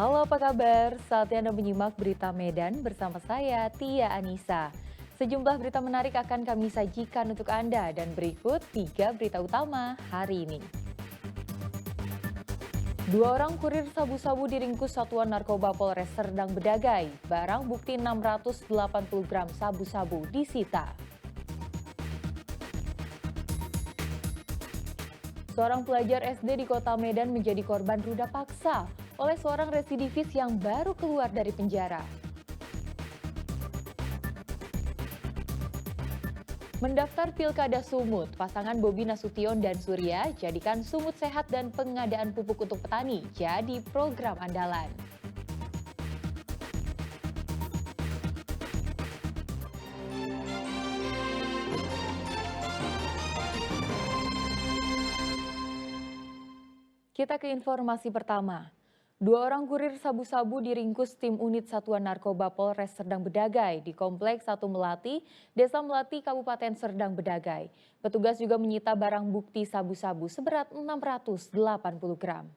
Halo, apa kabar? Saatnya Anda menyimak berita Medan bersama saya, Tia Anissa. Sejumlah berita menarik akan kami sajikan untuk Anda dan berikut 3 berita utama hari ini. 2 orang kurir sabu-sabu diringkus Satuan Narkoba Polres Serdang Bedagai. Barang bukti 680 gram sabu-sabu disita. Seorang pelajar SD di kota Medan menjadi korban ruda paksa oleh seorang residivis yang baru keluar dari penjara. Mendaftar Pilkada Sumut, pasangan Bobi Nasution dan Surya jadikan Sumut sehat dan pengadaan pupuk untuk petani jadi program andalan. Kita ke informasi pertama. 2 orang kurir sabu-sabu diringkus tim unit Satuan Narkoba Polres Serdang Bedagai di Kompleks 1 Melati, Desa Melati, Kabupaten Serdang Bedagai. Petugas juga menyita barang bukti sabu-sabu seberat 680 gram.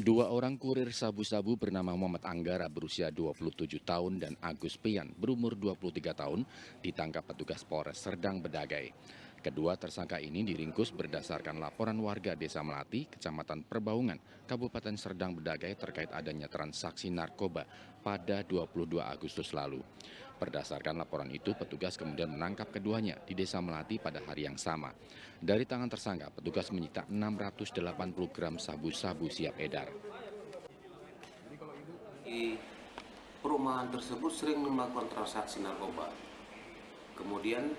2 orang kurir sabu-sabu bernama Muhammad Anggara berusia 27 tahun dan Agus Pian berumur 23 tahun ditangkap petugas Polres Serdang Bedagai. Kedua tersangka ini diringkus berdasarkan laporan warga Desa Melati, Kecamatan Perbaungan, Kabupaten Serdang Bedagai terkait adanya transaksi narkoba pada 22 Agustus lalu. Berdasarkan laporan itu, petugas kemudian menangkap keduanya di Desa Melati pada hari yang sama. Dari tangan tersangka, petugas menyita 680 gram sabu-sabu siap edar. Di perumahan tersebut sering melakukan transaksi narkoba. Kemudian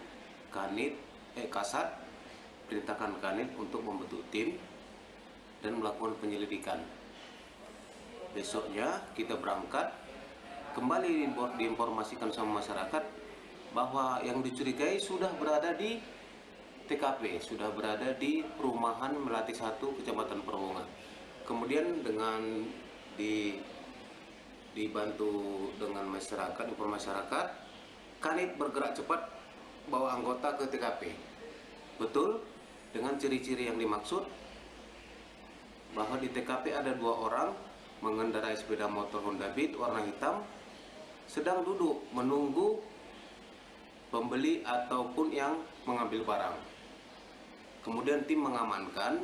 Kasat perintahkan Kanit untuk membentuk tim dan melakukan penyelidikan. Besoknya kita berangkat, kembali diinformasikan sama masyarakat bahwa yang dicurigai sudah berada di TKP, sudah berada di perumahan Melati 1, Kecamatan Perwongan. Kemudian dengan dibantu dengan masyarakat, Kanit bergerak cepat bawa anggota ke TKP. Betul, dengan ciri-ciri yang dimaksud bahwa di TKP ada 2 orang mengendarai sepeda motor Honda Beat warna hitam sedang duduk menunggu pembeli ataupun yang mengambil barang. Kemudian tim mengamankan.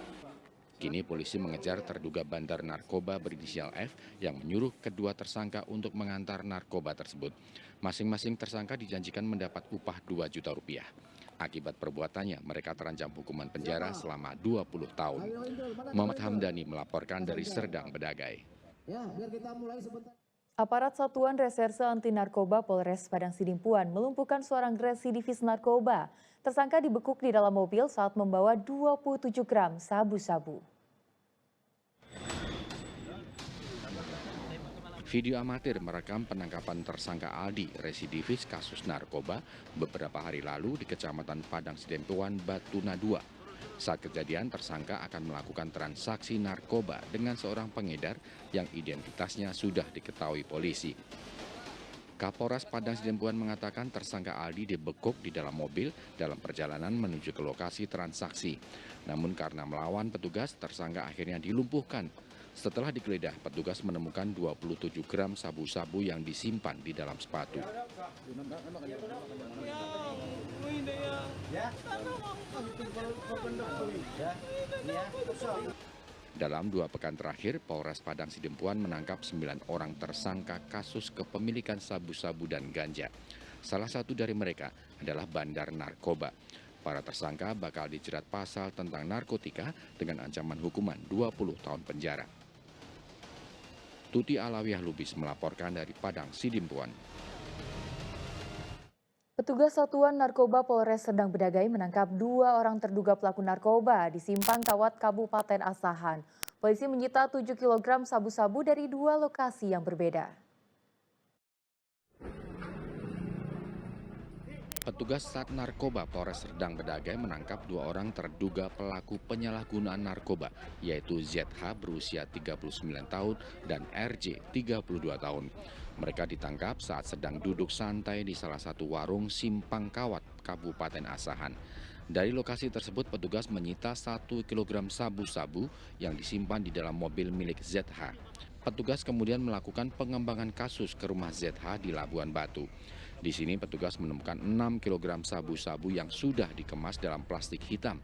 Kini polisi mengejar terduga bandar narkoba berinisial F yang menyuruh kedua tersangka untuk mengantar narkoba tersebut. Masing-masing tersangka dijanjikan mendapat upah 2 juta rupiah. Akibat perbuatannya, mereka terancam hukuman penjara selama 20 tahun. Muhammad Hamdani melaporkan dari Serdang Bedagai. Aparat Satuan Reserse Anti Narkoba Polres Padang Sidimpuan melumpuhkan seorang residivis narkoba. Tersangka dibekuk di dalam mobil saat membawa 27 gram sabu-sabu. Video amatir merekam penangkapan tersangka Aldi, residivis kasus narkoba, beberapa hari lalu di Kecamatan Padang Sidimpuan, Batuna 2. Saat kejadian, tersangka akan melakukan transaksi narkoba dengan seorang pengedar yang identitasnya sudah diketahui polisi. Kapolres Padang Sidimpuan mengatakan tersangka Aldi dibekuk di dalam mobil dalam perjalanan menuju ke lokasi transaksi. Namun karena melawan petugas, tersangka akhirnya dilumpuhkan. Setelah digeledah, petugas menemukan 27 gram sabu-sabu yang disimpan di dalam sepatu. Dalam 2 pekan terakhir, Polres Padang Sidimpuan menangkap 9 orang tersangka kasus kepemilikan sabu-sabu dan ganja. Salah satu dari mereka adalah bandar narkoba. Para tersangka bakal dijerat pasal tentang narkotika dengan ancaman hukuman 20 tahun penjara. Tuti Alawiyah Lubis melaporkan dari Padang Sidimpuan. Petugas Satuan Narkoba Polres Serdang Bedagai menangkap 2 orang terduga pelaku narkoba di Simpang Tawat, Kabupaten Asahan. Polisi menyita 7 kg sabu-sabu dari 2 lokasi yang berbeda. Petugas Sat Narkoba Polres Serdang Bedagai menangkap 2 orang terduga pelaku penyalahgunaan narkoba, yaitu ZH berusia 39 tahun dan RJ 32 tahun. Mereka ditangkap saat sedang duduk santai di salah satu warung Simpang Kawat, Kabupaten Asahan. Dari lokasi tersebut, petugas menyita 1 kilogram sabu-sabu yang disimpan di dalam mobil milik ZH. Petugas kemudian melakukan pengembangan kasus ke rumah ZH di Labuan Batu. Di sini petugas menemukan 6 kilogram sabu-sabu yang sudah dikemas dalam plastik hitam.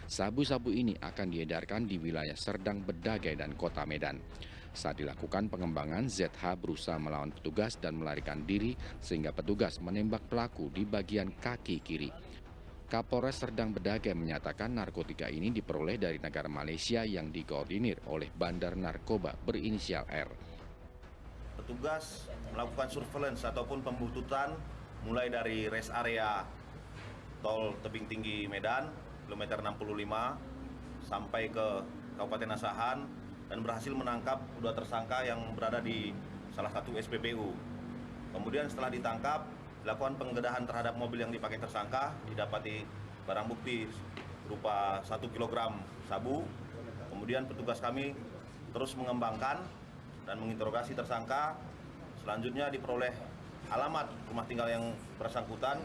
Sabu-sabu ini akan diedarkan di wilayah Serdang Bedagai dan Kota Medan. Saat dilakukan pengembangan, ZH berusaha melawan petugas dan melarikan diri sehingga petugas menembak pelaku di bagian kaki kiri. Kapolres Serdang Bedagai menyatakan narkotika ini diperoleh dari negara Malaysia yang dikoordinir oleh Bandar Narkoba berinisial R. Petugas melakukan surveillance ataupun pembuntutan mulai dari rest area tol Tebing Tinggi Medan, kilometer 65, sampai ke Kabupaten Asahan, dan berhasil menangkap dua tersangka yang berada di salah satu SPBU. Kemudian setelah ditangkap, dilakukan penggeledahan terhadap mobil yang dipakai tersangka, didapati barang bukti berupa 1 kg sabu. Kemudian petugas kami terus mengembangkan dan menginterogasi tersangka. Selanjutnya diperoleh alamat rumah tinggal yang bersangkutan,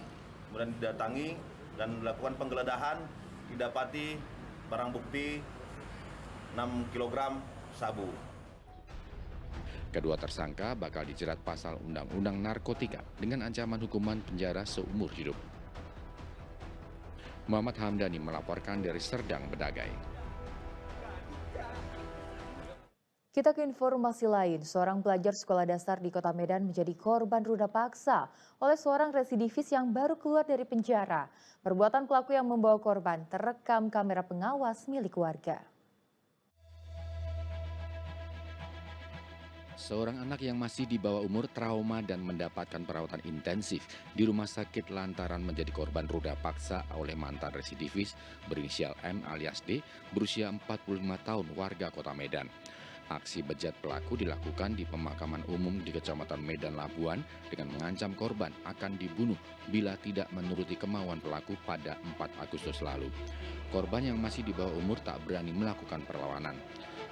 kemudian didatangi dan dilakukan penggeledahan, didapati barang bukti 6 kg sabu. Kedua tersangka bakal dijerat pasal Undang-Undang Narkotika dengan ancaman hukuman penjara seumur hidup. Muhammad Hamdani melaporkan dari Serdang Bedagai. Kita ke informasi lain, seorang pelajar sekolah dasar di Kota Medan menjadi korban ruda paksa oleh seorang residivis yang baru keluar dari penjara. Perbuatan pelaku yang membawa korban terekam kamera pengawas milik warga. Seorang anak yang masih di bawah umur trauma dan mendapatkan perawatan intensif di rumah sakit lantaran menjadi korban ruda paksa oleh mantan residivis berinisial M alias D berusia 45 tahun warga Kota Medan. Aksi bejat pelaku dilakukan di pemakaman umum di Kecamatan Medan Labuan dengan mengancam korban akan dibunuh bila tidak menuruti kemauan pelaku pada 4 Agustus lalu. Korban yang masih di bawah umur tak berani melakukan perlawanan.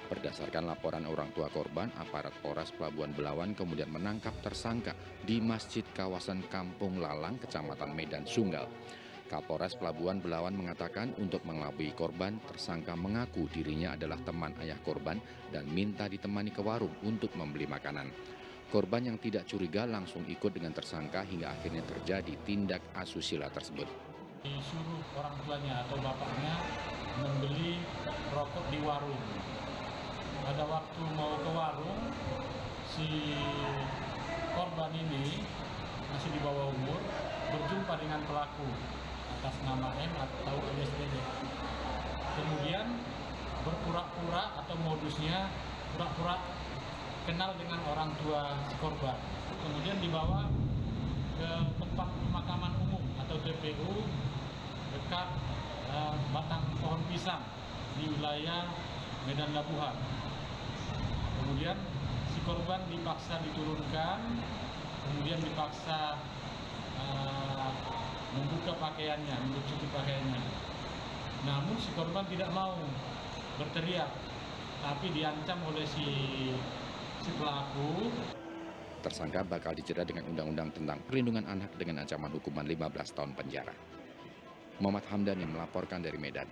Berdasarkan laporan orang tua korban, aparat Polres Pelabuhan Belawan kemudian menangkap tersangka di Masjid kawasan Kampung Lalang, Kecamatan Medan Sunggal. Kapolres Pelabuhan Belawan mengatakan untuk mengelabui korban, tersangka mengaku dirinya adalah teman ayah korban dan minta ditemani ke warung untuk membeli makanan. Korban yang tidak curiga langsung ikut dengan tersangka hingga akhirnya terjadi tindak asusila tersebut. Disuruh orang tuanya atau bapaknya membeli rokok di warung. Pada waktu mau ke warung, si korban ini masih di bawah umur berjumpa dengan pelaku atas nama M atau MSDD. Kemudian berpura-pura atau modusnya pura-pura kenal dengan orang tua si korban. Kemudian dibawa ke tempat pemakaman umum atau TPU dekat batang pohon pisang di wilayah Medan Labuhan. Kemudian si korban dipaksa diturunkan, kemudian dipaksa membuka pakaiannya, mencuci pakaiannya. Namun si korban tidak mau berteriak, tapi diancam oleh si pelaku. Tersangka bakal dijerat dengan Undang-Undang tentang Perlindungan Anak dengan ancaman hukuman 15 tahun penjara. Muhammad Hamdani melaporkan dari Medan.